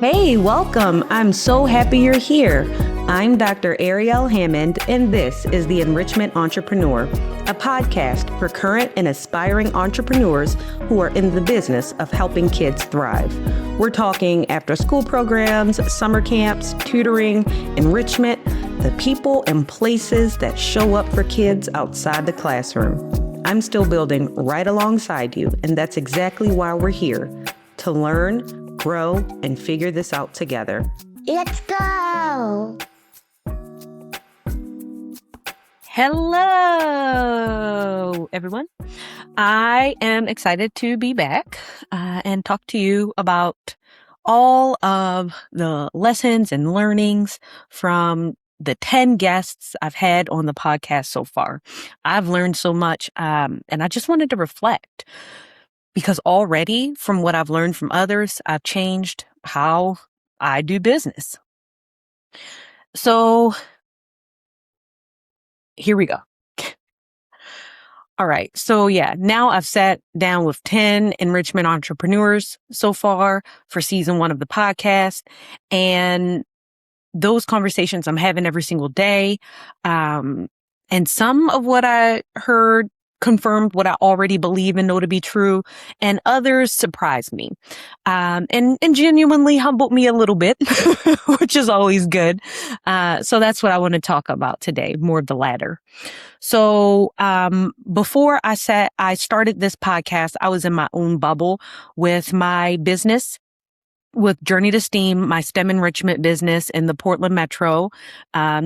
Hey, welcome. I'm so happy you're here. I'm Dr. Ariel Hammond, and this is the Enrichment Entrepreneur, a podcast for current and aspiring entrepreneurs who are in the business of helping kids thrive. We're talking after-school programs, summer camps, tutoring, enrichment, the people and places that show up for kids outside the classroom. I'm still building right alongside you, and that's exactly why we're here, to learn, grow, and figure this out together. Let's go! Hello, everyone. I am excited to be back and talk to you about all of the lessons and learnings from the 10 guests I've had on the podcast so far. I've learned so much, and I just wanted to reflect because already from what I've learned from others, I've changed how I do business. So here we go. All right. So now I've sat down with 10 enrichment entrepreneurs so far for season 1 of the podcast. And those conversations I'm having every single day. And some of what I heard confirmed what I already believe and know to be true, and others surprised me, and genuinely humbled me a little bit, which is always good. So that's what I want to talk about today, more of the latter. So, before I started this podcast, I was in my own bubble with my business, with Journey to STEAM, my STEM enrichment business in the Portland Metro,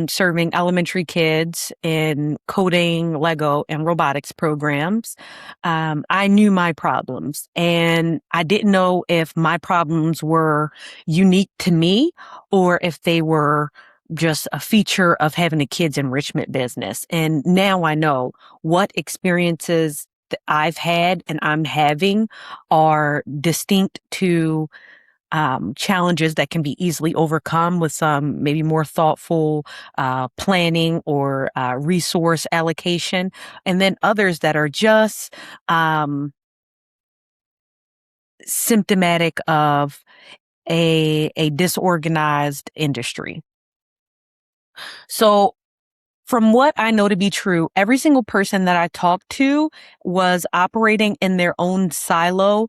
serving elementary kids in coding, Lego, and robotics programs. I knew my problems, and I didn't know if my problems were unique to me or if they were just a feature of having a kids enrichment business. And now I know what experiences that I've had and I'm having are distinct to challenges that can be easily overcome with some maybe more thoughtful planning or resource allocation, and then others that are just symptomatic of a disorganized industry. So from what I know to be true, every single person that I talked to was operating in their own silo,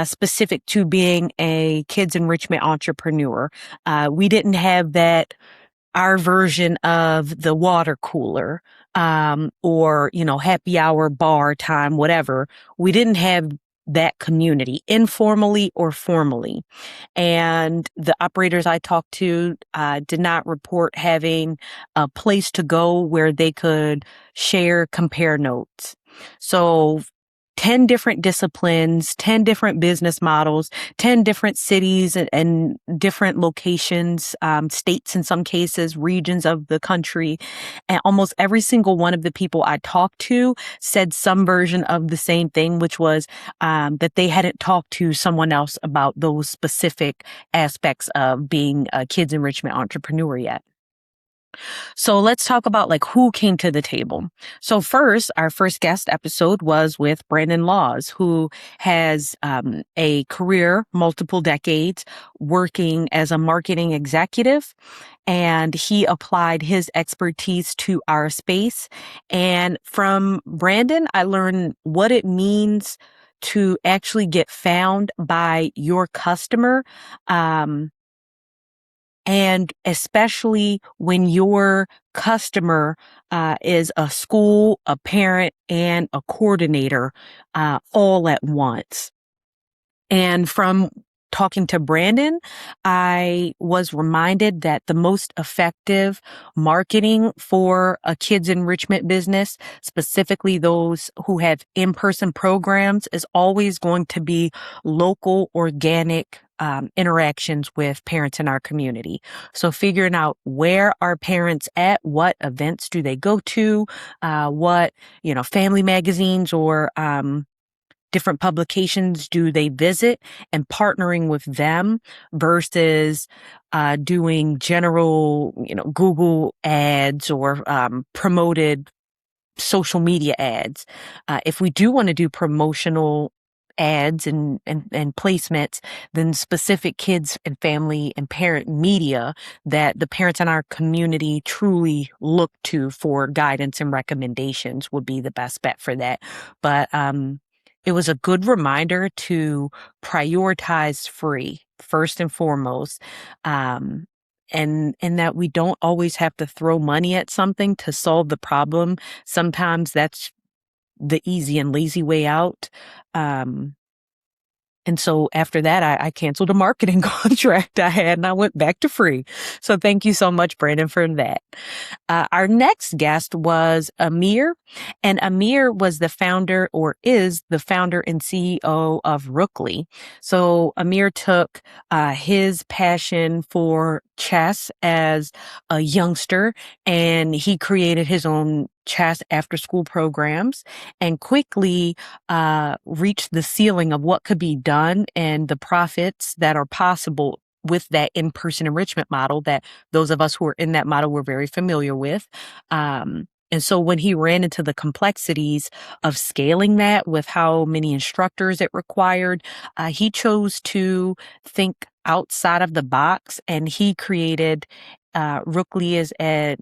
specific to being a kids enrichment entrepreneur. We didn't have our version of the water cooler, or, happy hour, bar time, whatever. We didn't have that community, informally or formally. And the operators I talked to did not report having a place to go where they could share, compare notes. So 10 different disciplines, 10 different business models, 10 different cities and different locations, states in some cases, regions of the country. And almost every single one of the people I talked to said some version of the same thing, which was that they hadn't talked to someone else about those specific aspects of being a kids enrichment entrepreneur yet. So let's talk about who came to the table. So first, our first guest episode was with Brandon Laws, who has a career, multiple decades, working as a marketing executive. And he applied his expertise to our space. And from Brandon, I learned what it means to actually get found by your customer. And especially when your customer is a school, a parent, and a coordinator all at once. And from talking to Brandon, I was reminded that the most effective marketing for a kids enrichment business, specifically those who have in-person programs, is always going to be local, organic interactions with parents in our community. So figuring out where are parents at, what events do they go to, what, family magazines or different publications do they visit, and partnering with them versus doing general, Google ads or promoted social media ads. If we do want to do promotional ads and placements than specific kids and family and parent media that the parents in our community truly look to for guidance and recommendations would be the best bet for that. But it was a good reminder to prioritize free first and foremost. And that we don't always have to throw money at something to solve the problem. Sometimes that's the easy and lazy way out. And so after that, I canceled a marketing contract I had and I went back to free. So thank you so much, Brandon, for that. Our next guest was Amir, and Amir was the founder or is the founder and CEO of Rookly. So Amir took his passion for chess as a youngster and he created his own chess after school programs and quickly reached the ceiling of what could be done and the profits that are possible with that in-person enrichment model that those of us who are in that model were very familiar with. And so when he ran into the complexities of scaling that with how many instructors it required, he chose to think outside of the box and he created Rookly is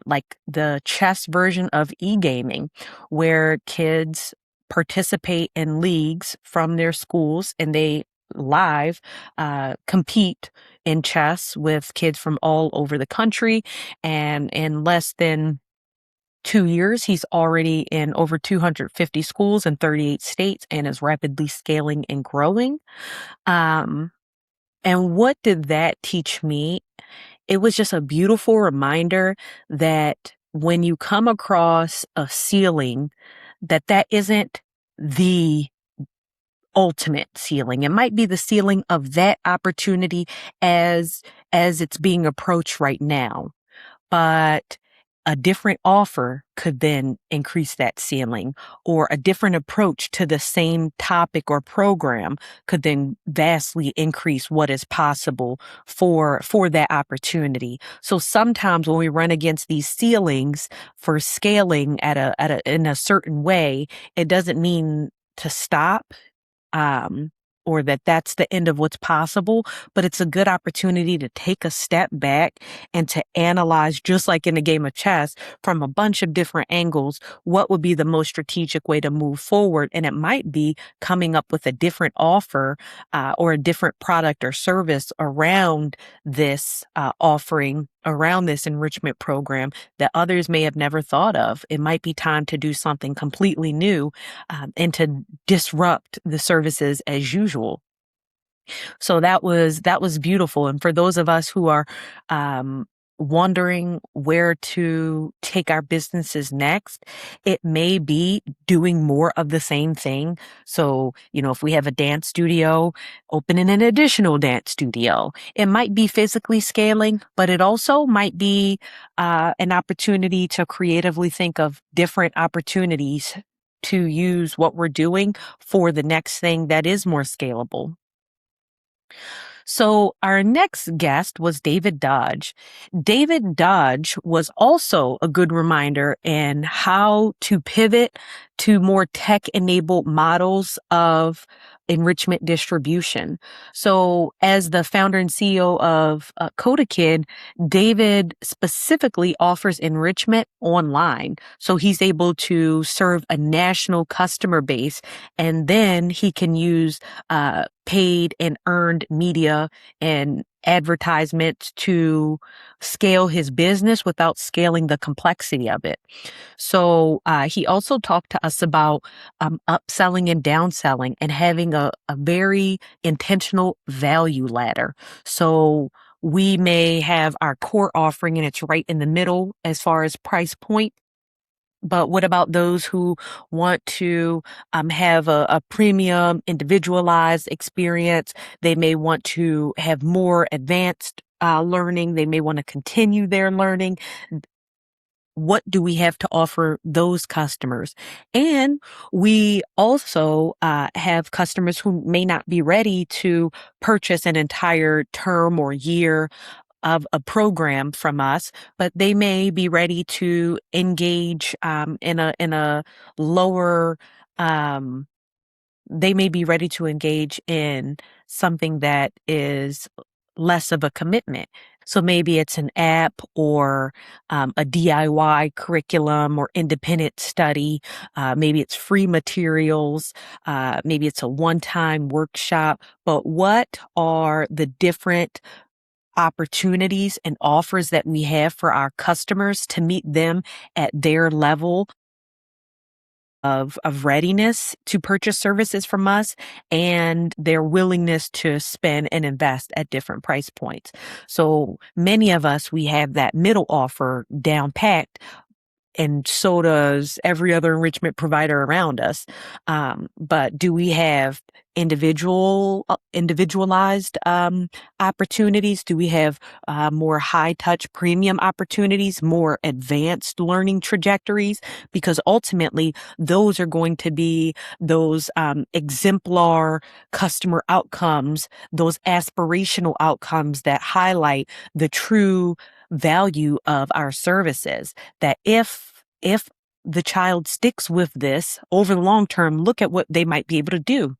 like the chess version of e-gaming where kids participate in leagues from their schools and they live compete in chess with kids from all over the country. And in less than 2 years, he's already in over 250 schools in 38 states and is rapidly scaling and growing. And what did that teach me? It was just a beautiful reminder that when you come across a ceiling, that isn't the ultimate ceiling. It might be the ceiling of that opportunity as it's being approached right now. But a different offer could then increase that ceiling, or a different approach to the same topic or program could then vastly increase what is possible for that opportunity. So sometimes when we run against these ceilings for scaling in a certain way, it doesn't mean to stop. Or that's the end of what's possible, but it's a good opportunity to take a step back and to analyze, just like in a game of chess, from a bunch of different angles, what would be the most strategic way to move forward. And it might be coming up with a different offer or a different product or service around this offering, around this enrichment program that others may have never thought of. It might be time to do something completely new and to disrupt the services as usual. So that was beautiful. And for those of us who are wondering where to take our businesses next, it may be doing more of the same thing. So, if we have a dance studio, opening an additional dance studio. It might be physically scaling, but it also might be an opportunity to creatively think of different opportunities to use what we're doing for the next thing that is more scalable. So our next guest was David Dodge. David Dodge was also a good reminder in how to pivot to more tech-enabled models of enrichment distribution. So as the founder and CEO of CodaKid, David specifically offers enrichment online. So he's able to serve a national customer base, and then he can use paid and earned media and advertisements to scale his business without scaling the complexity of it. So he also talked to us about upselling and downselling and having a very intentional value ladder. So we may have our core offering and it's right in the middle as far as price point. But what about those who want to have a premium, individualized experience? They may want to have more advanced learning. They may want to continue their learning. What do we have to offer those customers? And we also have customers who may not be ready to purchase an entire term or year of a program from us, but they may be ready to engage in a lower they may be ready to engage in something that is less of a commitment. So maybe it's an app or a DIY curriculum or independent study. Maybe it's free materials. Maybe it's a one-time workshop. But what are the different opportunities and offers that we have for our customers to meet them at their level of readiness to purchase services from us and their willingness to spend and invest at different price points. So many of us, we have that middle offer down packed, and so does every other enrichment provider around us. But do we have individualized opportunities? Do we have more high touch premium opportunities, more advanced learning trajectories? Because ultimately, those are going to be those exemplar customer outcomes, those aspirational outcomes that highlight the true value of our services. That if the child sticks with this over the long term, look at what they might be able to do.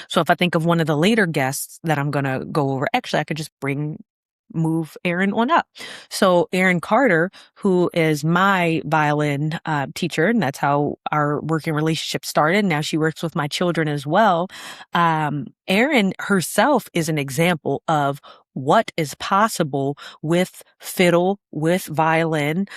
So if I think of one of the later guests that I'm going to go over, actually, I could just move Erin on up. So Erin Carter, who is my violin teacher, and that's how our working relationship started. Now she works with my children as well. Erin herself is an example of what is possible with fiddle, with violin,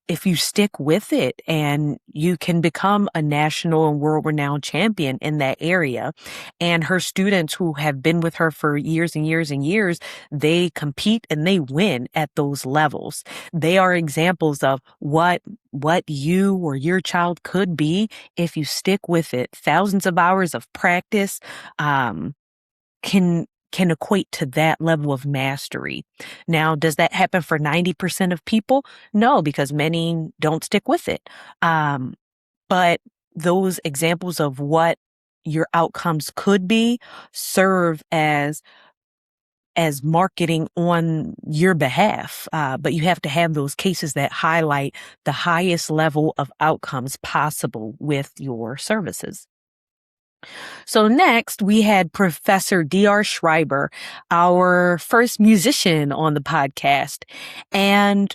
if you stick with it, and you can become a national and world-renowned champion in that area. And her students who have been with her for years and years and years, they compete and they win at those levels. They are examples of what you or your child could be if you stick with it. Thousands of hours of practice can equate to that level of mastery. Now, does that happen for 90% of people? No, because many don't stick with it. But those examples of what your outcomes could be serve as marketing on your behalf. But you have to have those cases that highlight the highest level of outcomes possible with your services. So next, we had Professor D.R. Schreiber, our first musician on the podcast. And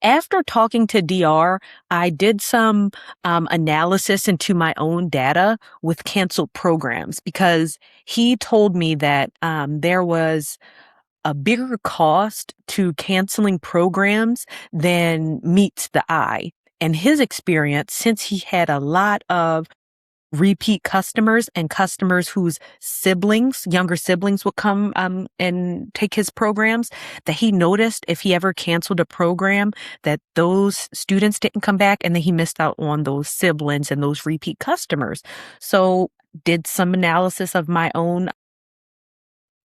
after talking to DR, I did some analysis into my own data with canceled programs, because he told me that there was a bigger cost to canceling programs than meets the eye. And his experience, since he had a lot of repeat customers and customers whose younger siblings would come and take his programs, that he noticed if he ever canceled a program that those students didn't come back, and then he missed out on those siblings and those repeat customers. So did some analysis of my own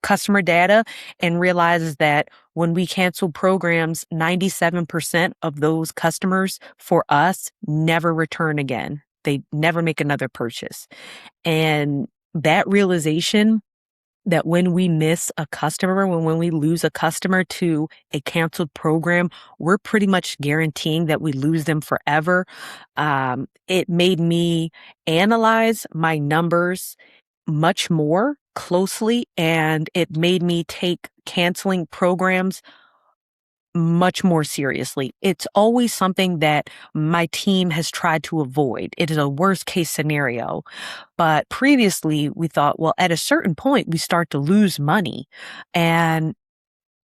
customer data and realizes that when we cancel programs, 97% of those customers for us never return again. They never make another purchase. And that realization that when we miss a customer, when we lose a customer to a canceled program, we're pretty much guaranteeing that we lose them forever. It made me analyze my numbers much more closely, and it made me take canceling programs much more seriously. It's always something that my team has tried to avoid. It is a worst case scenario. But previously we thought, well, at a certain point we start to lose money, and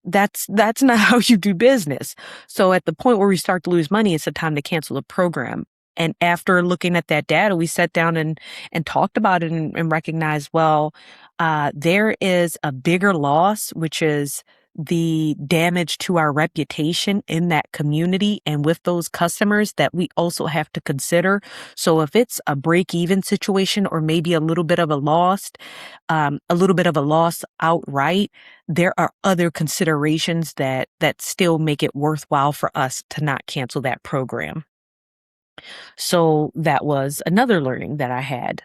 that's not how you do business. So at the point where we start to lose money, it's the time to cancel the program. And after looking at that data, we sat down and talked about it and recognized, well, there is a bigger loss, which is the damage to our reputation in that community and with those customers, that we also have to consider. So if it's a break-even situation, or maybe a little bit of a loss outright, there are other considerations that still make it worthwhile for us to not cancel that program. So that was another learning that I had.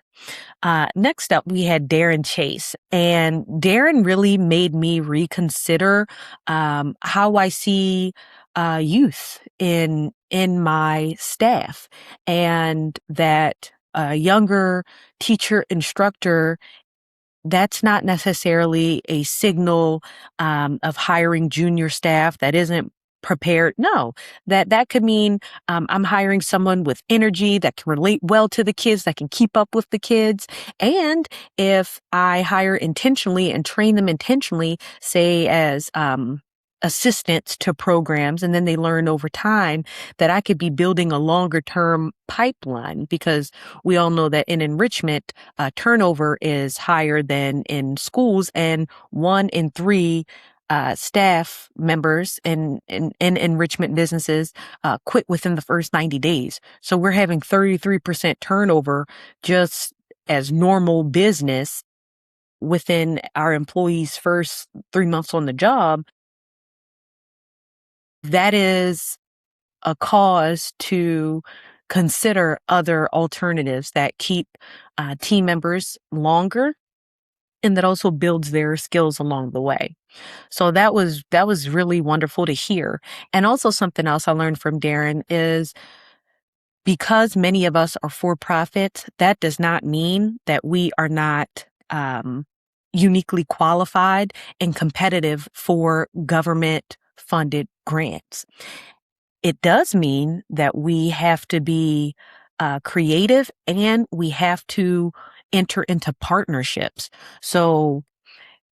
Next up, we had Darren Chase, and Darren really made me reconsider how I see youth in my staff, and that a younger teacher instructor, that's not necessarily a signal of hiring junior staff that isn't prepared. No, that could mean I'm hiring someone with energy that can relate well to the kids, that can keep up with the kids. And if I hire intentionally and train them intentionally, say as assistants to programs, and then they learn over time, that I could be building a longer term pipeline, because we all know that in enrichment, turnover is higher than in schools, and 1 in 3 staff members in enrichment businesses quit within the first 90 days. So we're having 33% turnover just as normal business within our employees' first 3 months on the job. That is a cause to consider other alternatives that keep team members longer, and that also builds their skills along the way. So that was really wonderful to hear. And also something else I learned from Darren is, because many of us are for profit, that does not mean that we are not uniquely qualified and competitive for government funded grants. It does mean that we have to be creative, and we have to enter into partnerships. So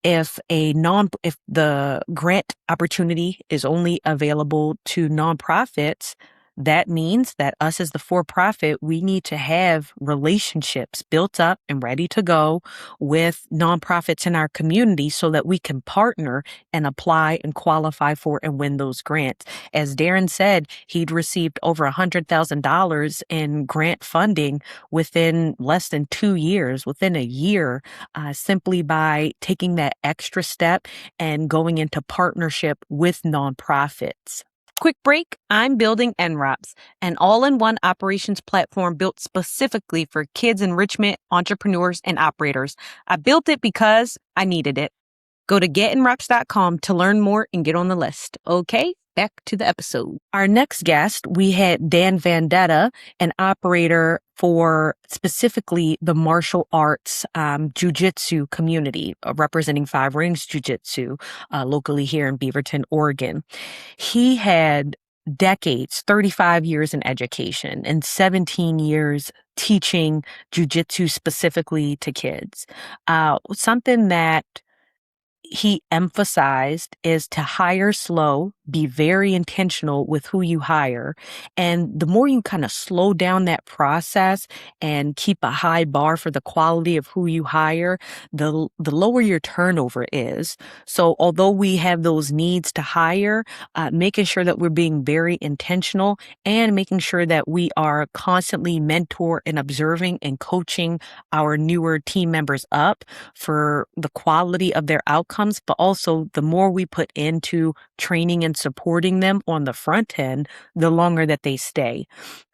if the grant opportunity is only available to nonprofits, that means that us as the for-profit, we need to have relationships built up and ready to go with nonprofits in our community so that we can partner and apply and qualify for and win those grants. As Darren said, he'd received over $100,000 in grant funding within less than 2 years, within a year, simply by taking that extra step and going into partnership with nonprofits. Quick break. I'm building NROPS, an all-in-one operations platform built specifically for kids enrichment entrepreneurs and operators. I built it because I needed it. Go to getenrops.com to learn more and get on the list. Okay, back to the episode. Our next guest, we had Dan Vendetta, an operator for specifically the martial arts jiu-jitsu community, representing Five Rings Jiu-Jitsu locally here in Beaverton, Oregon. He had decades, 35 years in education and 17 years teaching jiu-jitsu specifically to kids. Something that he emphasized is to hire slow, be very intentional with who you hire. And the more you kind of slow down that process and keep a high bar for the quality of who you hire, the lower your turnover is. So although we have those needs to hire, making sure that we're being very intentional and making sure that we are constantly mentor and observing and coaching our newer team members up for the quality of their outcomes, but also the more we put into training and supporting them on the front end, the longer that they stay.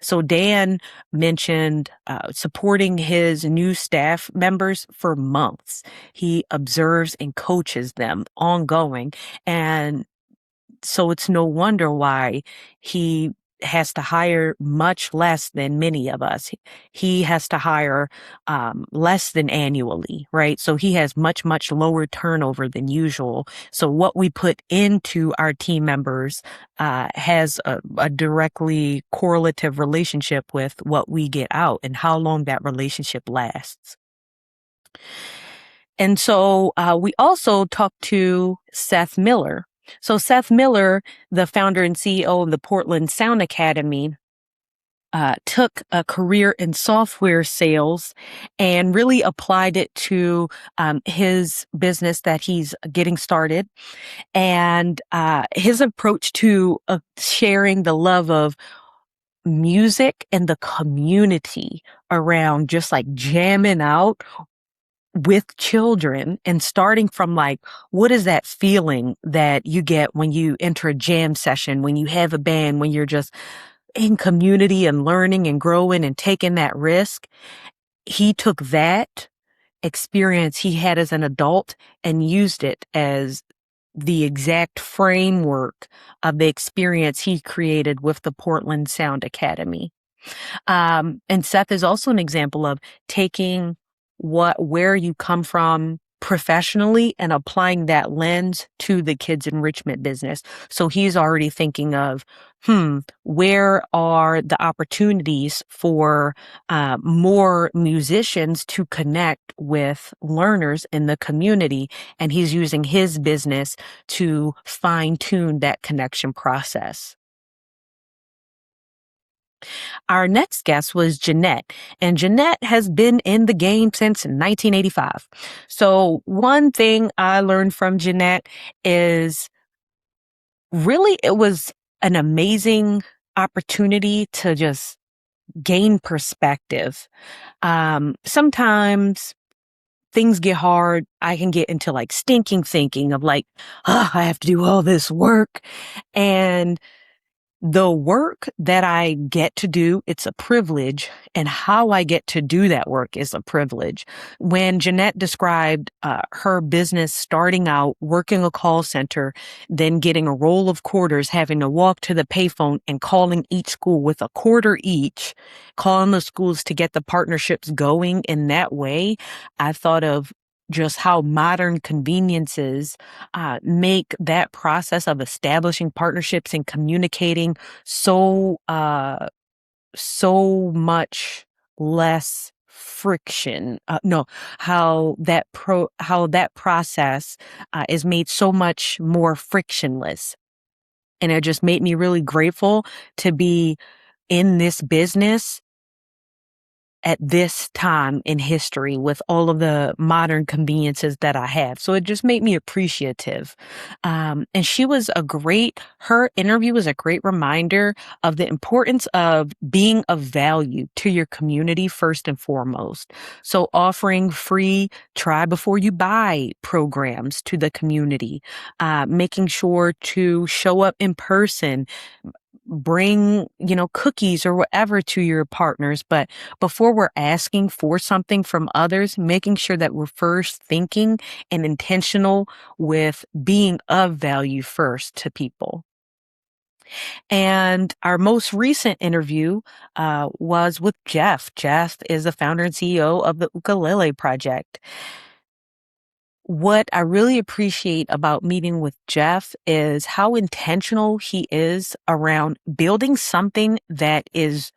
So Dan mentioned supporting his new staff members for months. He observes and coaches them ongoing. And so it's no wonder why he has to hire much less than many of us. He has to hire less than annually, right? So he has much, much lower turnover than usual. So what we put into our team members has a directly correlative relationship with what we get out and how long that relationship lasts. And so we also talked to Seth Miller. So Seth Miller, the founder and CEO of the Portland Sound Academy, took a career in software sales and really applied it to his business that he's getting started. And his approach to sharing the love of music and the community around just like jamming out with children and starting from like, what is that feeling that you get when you enter a jam session, when you have a band, when you're just in community and learning and growing and taking that risk? He took that experience he had as an adult and used it as the exact framework of the experience he created with the Portland Sound Academy. And Seth is also an example of taking where you come from professionally and applying that lens to the kids enrichment business. So he's already thinking of, where are the opportunities for more musicians to connect with learners in the community? And he's using his business to fine tune that connection process. Our next guest was Jeanette, and Jeanette has been in the game since 1985. So one thing I learned from Jeanette is really it was an amazing opportunity to just gain perspective. Sometimes things get hard. I can get into like stinking thinking of like, oh, I have to do all this work. And the work that I get to do, it's a privilege, and how I get to do that work is a privilege. When Jeanette described her business starting out, working a call center, then getting a roll of quarters, having to walk to the payphone and calling each school with a quarter each, calling the schools to get the partnerships going in that way, I thought of just how modern conveniences make that process of establishing partnerships and communicating so much less friction. No, how that process is made so much more frictionless. And it just made me really grateful to be in this business at this time in history with all of the modern conveniences that I have. So it just made me appreciative. And her interview was a great reminder of the importance of being of value to your community first and foremost. So offering free try before you buy programs to the community, making sure to show up in person, bring, cookies or whatever to your partners. But before we're asking for something from others, making sure that we're first thinking and intentional with being of value first to people. And our most recent interview was with Jeff. Jeff is the founder and CEO of the Ukulele Project. What I really appreciate about meeting with Jeff is how intentional he is around building something that is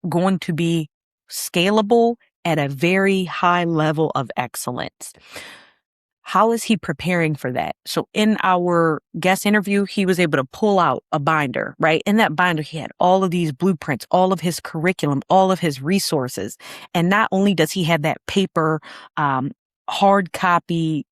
going to be scalable at a very high level of excellence. How is he preparing for that? So in our guest interview, he was able to pull out a binder, right? In that binder, he had all of these blueprints, all of his curriculum, all of his resources. And not only does he have that paper, hard copy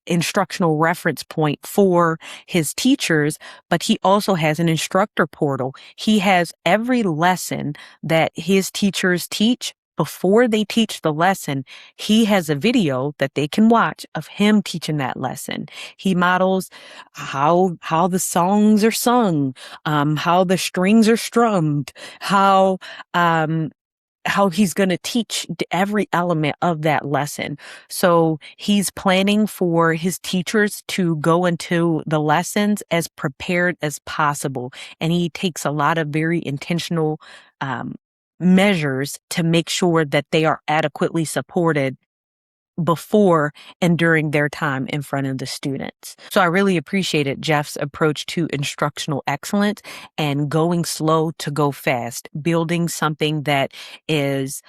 instructional reference point for his teachers, but he also has an instructor portal. He has every lesson that his teachers teach. Before they teach the lesson, he has a video that they can watch of him teaching that lesson. He models how the songs are sung, how the strings are strummed, how he's going to teach every element of that lesson. So he's planning for his teachers to go into the lessons as prepared as possible. And he takes a lot of very intentional measures to make sure that they are adequately supported before and during their time in front of the students. So I really appreciated Jeff's approach to instructional excellence and going slow to go fast, building something that is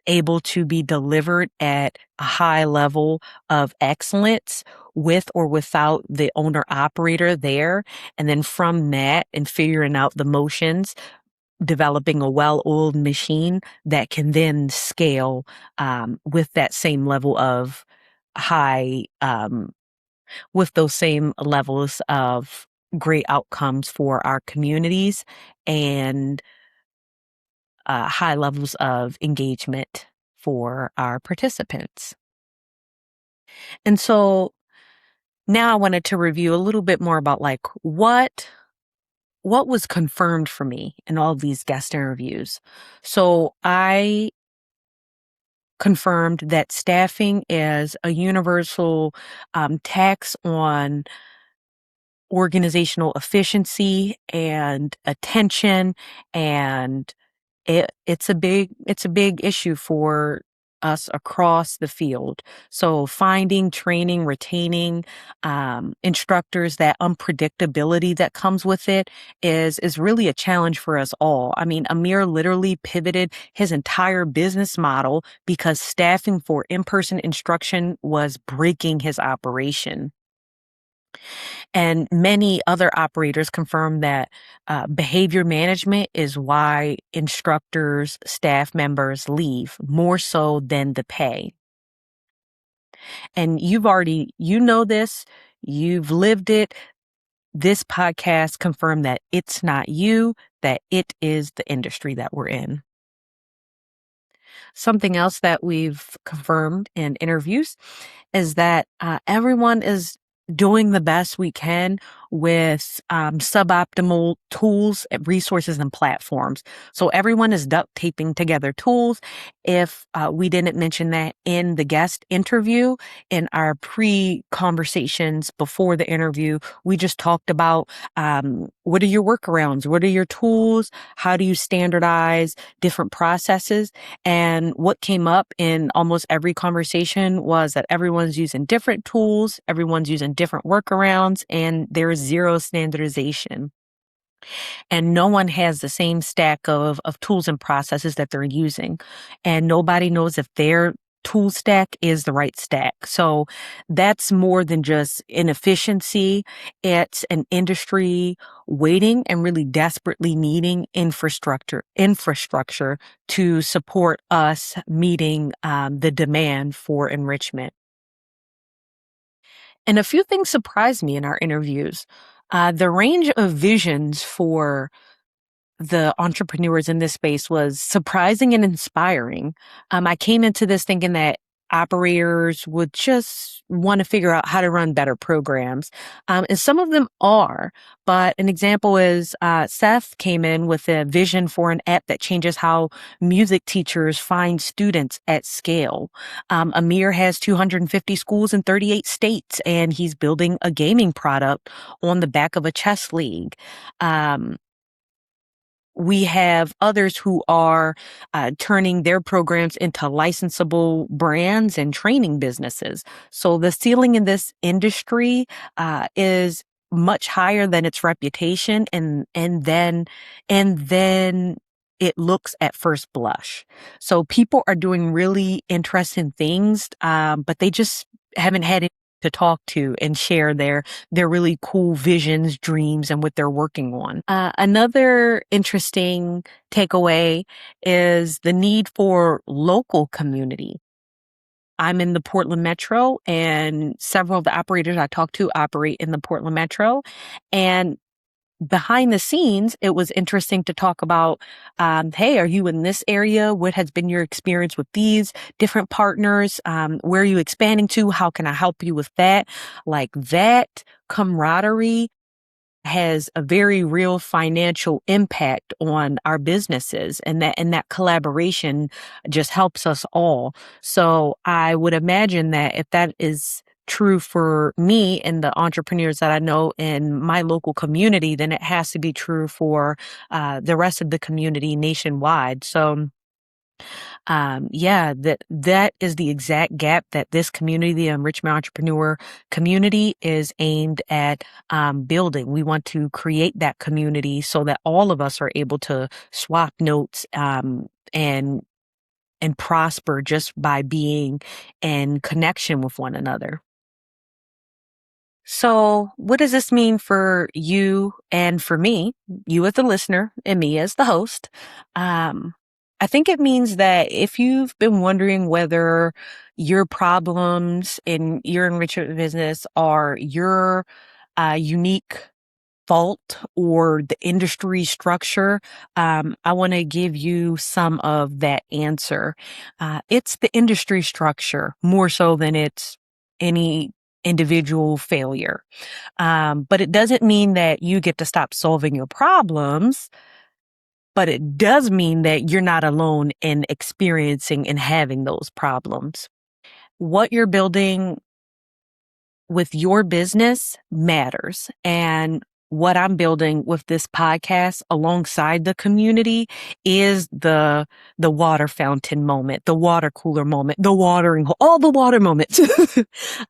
able to be delivered at a high level of excellence with or without the owner operator there. And then from that and figuring out the motions, developing a well-oiled machine that can then scale with that same level of with those same levels of great outcomes for our communities and high levels of engagement for our participants. And so now I wanted to review a little bit more about like what was confirmed for me in all these guest interviews. So I confirmed that staffing is a universal tax on organizational efficiency and attention, and it's a big issue for us across the field. So finding, training, retaining instructors, that unpredictability that comes with it is really a challenge for us all. I mean, Amir literally pivoted his entire business model because staffing for in-person instruction was breaking his operation. And many other operators confirm that behavior management is why instructors, staff members leave more so than the pay. And you know this, you've lived it. This podcast confirmed that it's not you, that it is the industry that we're in. Something else that we've confirmed in interviews is that everyone is doing the best we can with suboptimal tools, resources, and platforms. So everyone is duct taping together tools. If we didn't mention that in the guest interview, in our pre-conversations before the interview, we just talked about what are your workarounds? What are your tools? How do you standardize different processes? And what came up in almost every conversation was that everyone's using different tools, everyone's using different workarounds, and there is zero standardization. And no one has the same stack of tools and processes that they're using. And nobody knows if their tool stack is the right stack. So that's more than just inefficiency. It's an industry waiting and really desperately needing infrastructure to support us meeting the demand for enrichment. And a few things surprised me in our interviews. The range of visions for the entrepreneurs in this space was surprising and inspiring. I came into this thinking that operators would just want to figure out how to run better programs. And some of them are, but an example is Seth came in with a vision for an app that changes how music teachers find students at scale. Amir has 250 schools in 38 states, and he's building a gaming product on the back of a chess league. We have others who are turning their programs into licensable brands and training businesses. So the ceiling in this industry is much higher than its reputation, and then it looks at first blush. So people are doing really interesting things, but they just haven't had it to talk to and share their really cool visions, dreams, and what they're working on. Another interesting takeaway is the need for local community. I'm in the Portland Metro, and several of the operators I talk to operate in the Portland Metro. And behind the scenes, it was interesting to talk about, hey, are you in this area? What has been your experience with these different partners? Where are you expanding to? How can I help you with that? Like, that camaraderie has a very real financial impact on our businesses, and that collaboration just helps us all. So I would imagine that if that is true for me and the entrepreneurs that I know in my local community, then it has to be true for the rest of the community nationwide. So that is the exact gap that this community, the Enrichment Entrepreneur community, is aimed at building. We want to create that community so that all of us are able to swap notes and prosper just by being in connection with one another. So what does this mean for you and for me, you as the listener and me as the host? I think it means that if you've been wondering whether your problems in your enrichment business are your unique fault or the industry structure, I want to give you some of that answer. It's the industry structure more so than it's any individual failure. But it doesn't mean that you get to stop solving your problems, but it does mean that you're not alone in experiencing and having those problems. What you're building with your business matters. And what I'm building with this podcast alongside the community is the water fountain moment, the water cooler moment, the watering, all the water moments.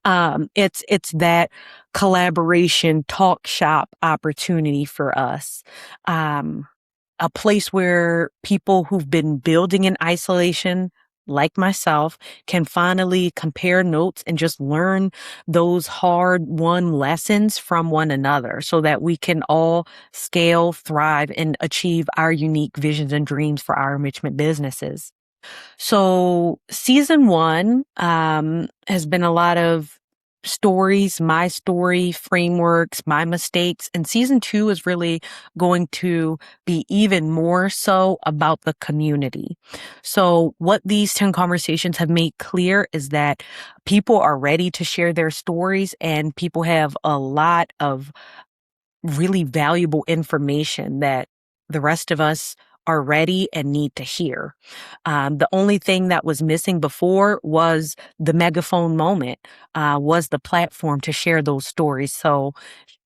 It's that collaboration talk shop opportunity for us. A place where people who've been building in isolation, like myself, can finally compare notes and just learn those hard-won lessons from one another so that we can all scale, thrive, and achieve our unique visions and dreams for our enrichment businesses. So season 1 has been a lot of stories, my story, frameworks, my mistakes. And season 2 is really going to be even more so about the community. So what these 10 conversations have made clear is that people are ready to share their stories, and people have a lot of really valuable information that the rest of us are ready and need to hear. The only thing that was missing before was the megaphone moment, was the platform to share those stories. So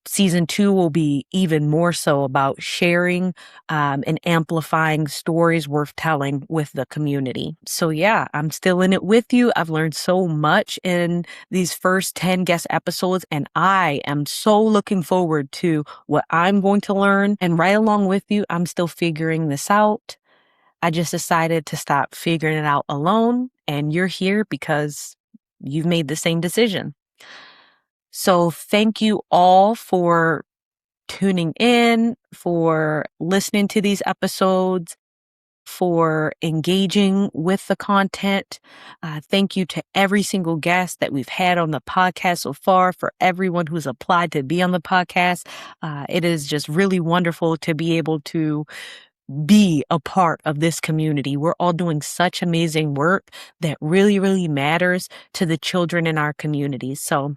season 2 will be even more so about sharing and amplifying stories worth telling with the community. So yeah, I'm still in it with you. I've learned so much in these first 10 guest episodes, and I am so looking forward to what I'm going to learn. And right along with you, I'm still figuring this out. I just decided to stop figuring it out alone, and you're here because you've made the same decision. So thank you all for tuning in, for listening to these episodes, for engaging with the content. Thank you to every single guest that we've had on the podcast so far, for everyone who's applied to be on the podcast. It is just really wonderful to be able to be a part of this community. We're all doing such amazing work that really, really matters to the children in our communities. So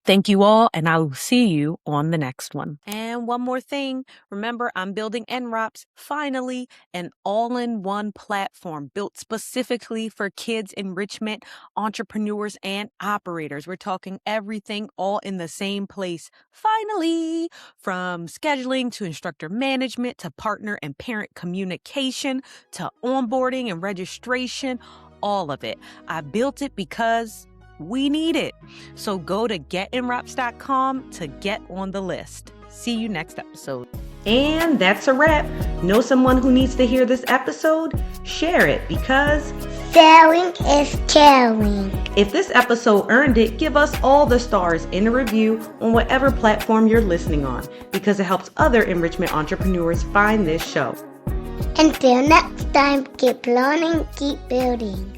thank you all, and I will see you on the next one. And one more thing, remember, I'm building NROPS, finally, an all-in-one platform built specifically for kids enrichment, entrepreneurs, and operators. We're talking everything all in the same place, finally, from scheduling to instructor management to partner and parent communication to onboarding and registration, all of it. I built it because we need it. So go to getinrops.com to get on the list. See you next episode. And that's a wrap. Know someone who needs to hear this episode? Share it, because Sharing is caring. if this episode earned it, give us all the stars in a review on whatever platform you're listening on, because it helps other enrichment entrepreneurs find this show. Until next time, keep learning, keep building.